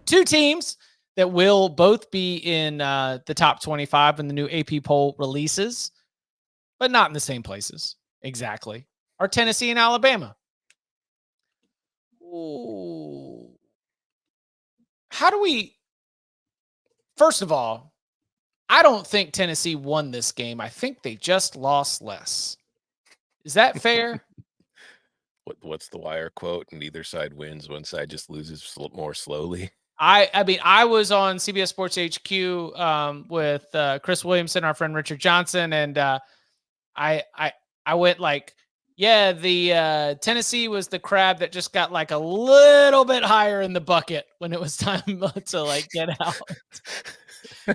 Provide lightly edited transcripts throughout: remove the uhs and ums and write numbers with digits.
two teams that will both be in the top 25 when the new AP poll releases, but not in the same places exactly, are Tennessee and Alabama. Ooh. How do we, first of all, I don't think Tennessee won this game. I think they just lost less. Is that fair? What's the Wire quote? Neither side wins. One side just loses more slowly. I mean, I was on CBS Sports HQ with Chris Williamson, our friend Richard Johnson, and I went like, yeah, the Tennessee was the crab that just got like a little bit higher in the bucket when it was time to like get out.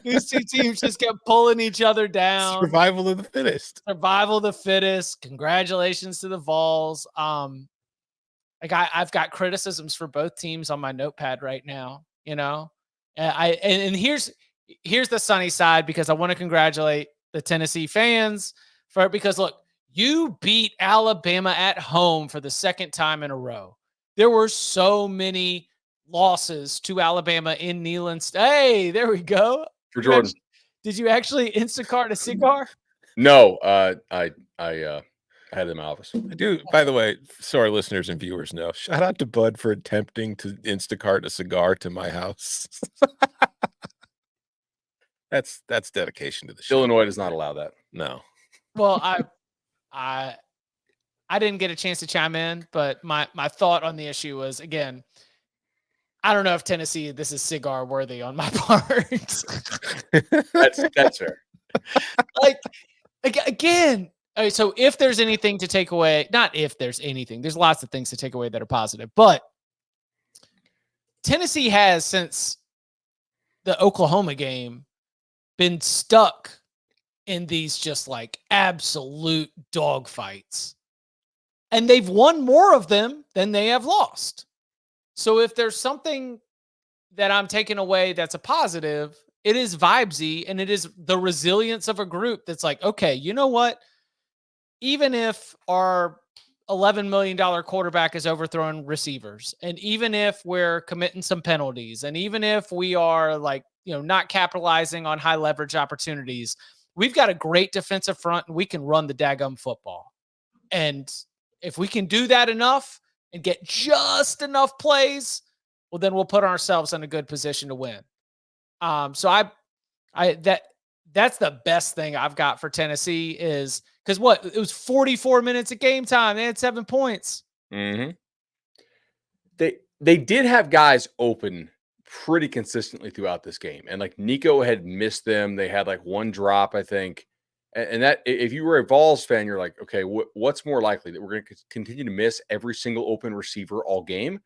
These two teams just kept pulling each other down. Survival of the fittest. Survival of the fittest. Congratulations to the Vols. Like I've got criticisms for both teams on my notepad right now. You know, and here's the sunny side, because I want to congratulate the Tennessee fans because look, you beat Alabama at home for the second time in a row. There were so many losses to Alabama in Neyland. Hey, there we go. For Jordan. Did you actually Instacart a cigar? No, I had it in my office. I do. By the way, so our listeners and viewers know, shout out to Bud for attempting to Instacart a cigar to my house. That's dedication to the show. Illinois does not allow that. No. Well, I didn't get a chance to chime in, but my thought on the issue was, again, I don't know if Tennessee, this is cigar worthy on my part. That's fair. Like, again, so if there's anything to take away, not if there's anything, there's lots of things to take away that are positive, but Tennessee has, since the Oklahoma game, been stuck in these just like absolute dogfights. And they've won more of them than they have lost. So if there's something that I'm taking away that's a positive, it is vibesy, and it is the resilience of a group that's like, okay, you know what? Even if our $11 million quarterback is overthrowing receivers, and even if we're committing some penalties, and even if we are like, not capitalizing on high leverage opportunities, we've got a great defensive front and we can run the daggum football. And if we can do that enough and get just enough plays, well, then we'll put ourselves in a good position to win. So that's the best thing I've got for Tennessee, is because it was 44 minutes of game time. They had 7 points. Mm-hmm. They did have guys open pretty consistently throughout this game. And like Nico had missed them. They had like one drop, I think. And that, if you were a Vols fan, you're like, okay, what's more likely, that we're going to continue to miss every single open receiver all game,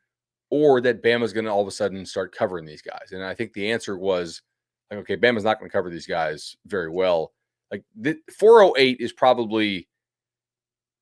or that Bama's going to all of a sudden start covering these guys? And I think the answer was like, okay, Bama's not going to cover these guys very well. Like 408 is probably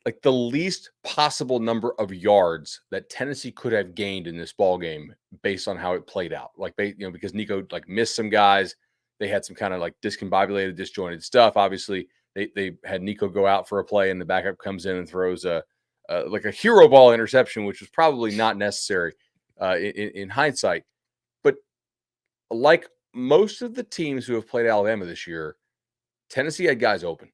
like the least possible number of yards that Tennessee could have gained in this ball game based on how it played out. Like, because Nico like missed some guys. They had some kind of like discombobulated, disjointed stuff. Obviously, they had Nico go out for a play, and the backup comes in and throws like a hero ball interception, which was probably not necessary in hindsight. But like most of the teams who have played Alabama this year, Tennessee had guys open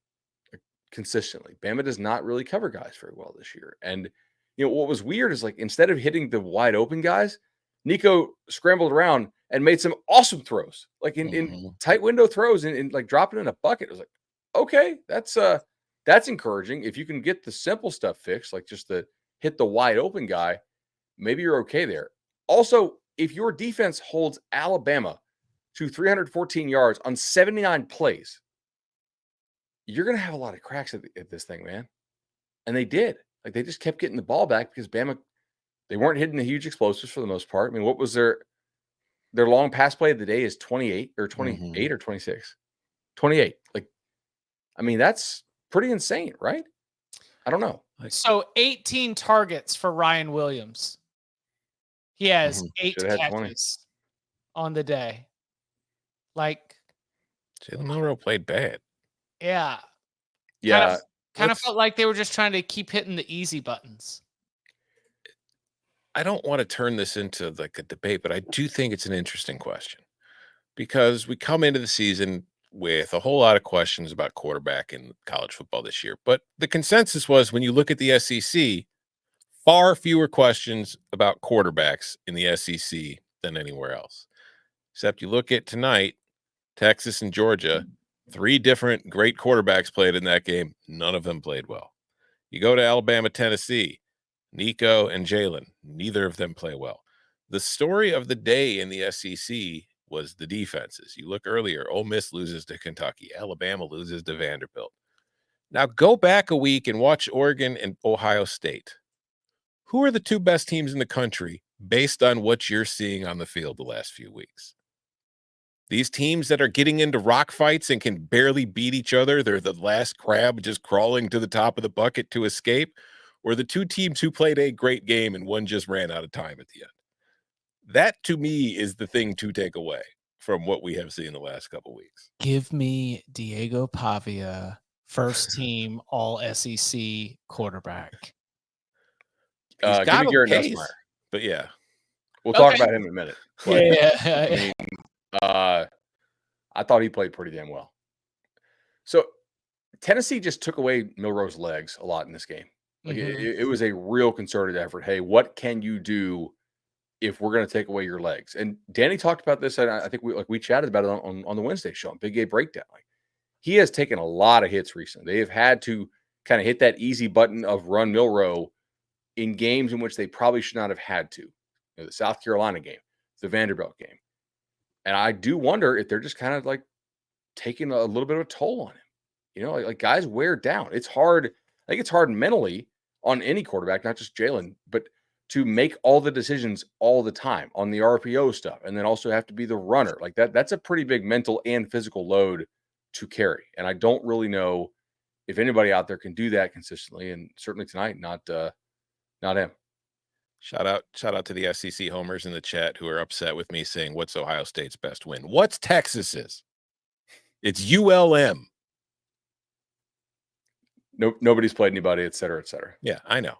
consistently. Bama does not really cover guys very well this year. And, what was weird is, like, instead of hitting the wide open guys, Nico scrambled around and made some awesome throws, like in tight window throws, and like dropping in a bucket. It was like, okay, that's encouraging. If you can get the simple stuff fixed, like just the hit the wide open guy, maybe you're okay there. Also, if your defense holds Alabama to 314 yards on 79 plays, you're going to have a lot of cracks at this thing, man. And they did. Like, they just kept getting the ball back because Bama, they weren't hitting the huge explosives for the most part. I mean, what was their long pass play of the day is 28 or 28 or 26? 28. Like, I mean, that's pretty insane, right? I don't know. So 18 targets for Ryan Williams. He has 8 catches on the day. Like, Jalen Milroe played bad. Yeah. Yeah. Kind of felt like they were just trying to keep hitting the easy buttons. I don't want to turn this into like a debate, but I do think it's an interesting question because we come into the season with a whole lot of questions about quarterback in college football this year. But the consensus was when you look at the SEC, far fewer questions about quarterbacks in the SEC than anywhere else. Except you look at tonight, Texas and Georgia, 3 different great quarterbacks played in that game. None of them played well. You go to Alabama, Tennessee, Nico and Jalen, neither of them play well. The story of the day in the SEC was the defenses. You look earlier, Ole Miss loses to Kentucky, Alabama loses to Vanderbilt. Now go back a week and watch Oregon and Ohio State. Who are the 2 best teams in the country based on what you're seeing on the field the last few weeks? These teams that are getting into rock fights and can barely beat each other, they're the last crab just crawling to the top of the bucket to escape, or the 2 teams who played a great game and one just ran out of time at the end. That, to me, is the thing to take away from what we have seen the last couple weeks. Give me Diego Pavia, first team All SEC quarterback. He's Give got me a Garrett pace, Nussmeier. but yeah. We'll talk Okay. about him in a minute. But, Yeah. I thought he played pretty damn well. So Tennessee just took away Milroe's legs a lot in this game. Like it was a real concerted effort. Hey, what can you do if we're going to take away your legs? And Danny talked about this, and I think we chatted about it on the Wednesday show on Big Game Breakdown. Like he has taken a lot of hits recently. They have had to kind of hit that easy button of run Milroe in games in which they probably should not have had to. You know, the South Carolina game, the Vanderbilt game. And I do wonder if they're just kind of like taking a little bit of a toll on him. You know, like guys wear down. It's hard. I think it's hard mentally on any quarterback, not just Jalen, but to make all the decisions all the time on the RPO stuff, and then also have to be the runner. Like that's a pretty big mental and physical load to carry. And I don't really know if anybody out there can do that consistently. And certainly tonight, not him. Shout out to the SEC homers in the chat who are upset with me saying, what's Ohio State's best win? What's Texas's? It's ULM. Nobody's played anybody, et cetera, et cetera. Yeah, I know.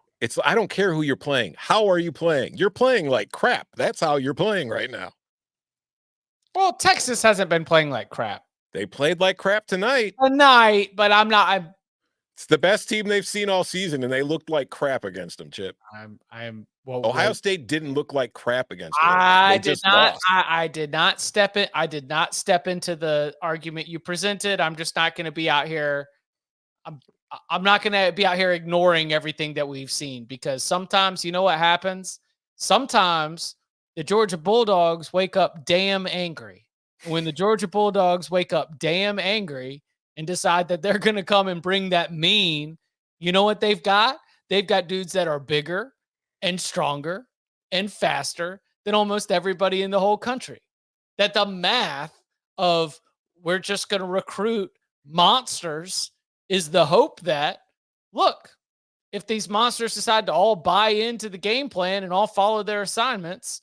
I don't care who you're playing. How are you playing? You're playing like crap. That's how you're playing right now. Well, Texas hasn't been playing like crap. They played like crap tonight. But It's the best team they've seen all season, and they looked like crap against them, Chip. Ohio State didn't look like crap against them. I did not step into the argument you presented. I'm just not going to be out here. I'm not going to be out here ignoring everything that we've seen, because sometimes, you know what happens? Sometimes the Georgia Bulldogs wake up damn angry. When the Georgia Bulldogs wake up damn angry and decide that they're going to come and bring that mean, you know what they've got? They've got dudes that are bigger and stronger and faster than almost everybody in the whole country. That the math of we're just going to recruit monsters is the hope that, look, if these monsters decide to all buy into the game plan and all follow their assignments,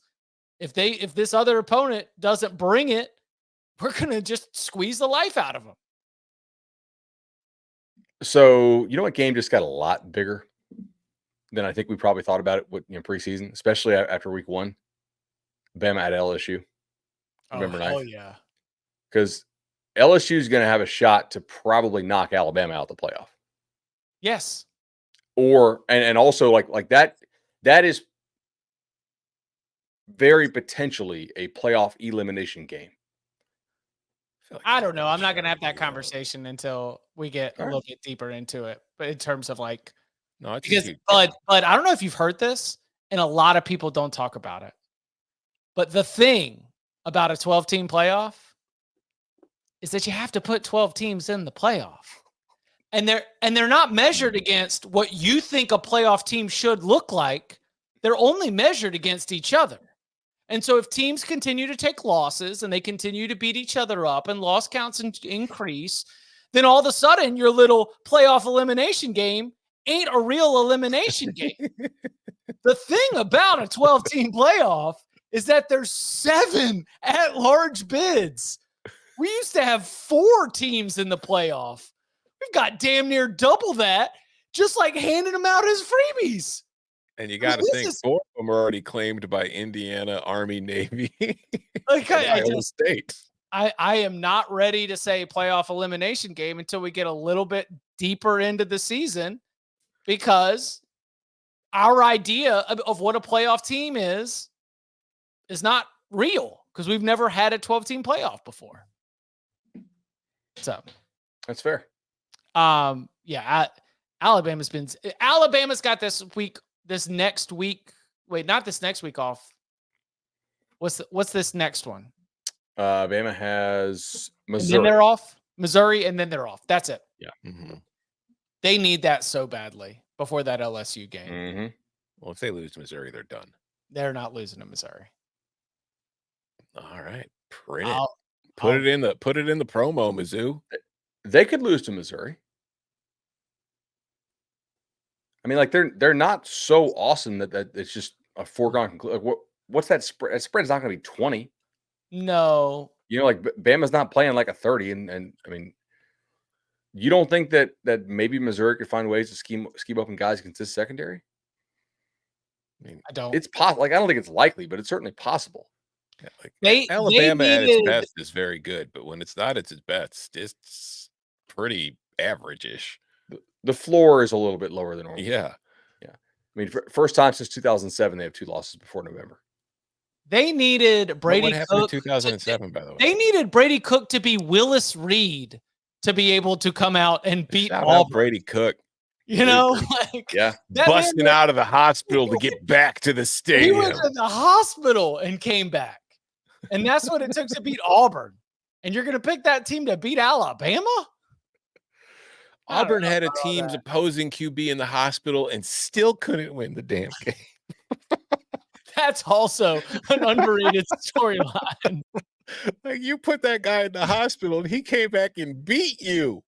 if this other opponent doesn't bring it, we're going to just squeeze the life out of them. So, you know what game just got a lot bigger than I think we probably thought about it with preseason, especially after week 1? Bama at LSU. November 9th. Oh, yeah. Because LSU is going to have a shot to probably knock Alabama out the playoff. Yes. Or and also like that is very potentially a playoff elimination game. I don't know. I'm not going to have that conversation until we get a little bit deeper into it. But in terms of like, no, because but I don't know if you've heard this, and a lot of people don't talk about it. But the thing about a 12-team playoff is that you have to put 12 teams in the playoff. And they're not measured against what you think a playoff team should look like. They're only measured against each other. And so if teams continue to take losses and they continue to beat each other up and loss counts increase, then all of a sudden your little playoff elimination game ain't a real elimination game. The thing about a 12-team playoff is that there's 7 at-large bids. We used to have 4 teams in the playoff. We've got damn near double that, just like handing them out as freebies. And you got to think 4 of them are already claimed by Indiana, Army, Navy, Like, and Iowa State. I am not ready to say playoff elimination game until we get a little bit deeper into the season, because our idea of what a playoff team is not real, because we've never had a 12-team playoff before. So that's fair. Yeah, Alabama's got this next week. Wait, not this next week off. What's this next one? Bama has Missouri. And then they're off. Missouri, and then they're off. That's it. Yeah. Mm-hmm. They need that so badly before that LSU game. Mm-hmm. Well, if they lose to Missouri, they're done. They're not losing to Missouri. All right, print it. Put it in the promo, Mizzou. They could lose to Missouri. I mean, like they're not so awesome that it's just a foregone conclusion. What's that spread? That spread's not going to be 20. No. You know, like Bama's not playing like a 30, and I mean, you don't think that maybe Missouri could find ways to scheme open guys against this secondary? I mean, I don't. It's possible. Like, I don't think it's likely, but it's certainly possible. Yeah, like Alabama at its best is very good, but when it's not at its best, it's pretty average-ish. The floor is a little bit lower than normal. Yeah. I mean, first time since 2007, they have 2 losses before November. They needed Brady What happened Cook in 2007, by the way? They needed Brady Cook to be Willis Reed to be able to come out and beat Shout Auburn. out Brady Cook. You know, like, busting out of the hospital to get back to the stadium. He went to the hospital and came back. And that's what it took to beat Auburn. And you're going to pick that team to beat Alabama? Auburn had a team's opposing QB in the hospital and still couldn't win the damn game. That's also an underrated storyline. Like, you put that guy in the hospital and he came back and beat you.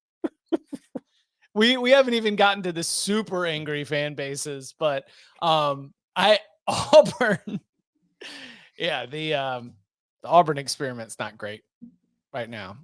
We haven't even gotten to the super angry fan bases, but Auburn, yeah, the Auburn experiment's not great right now.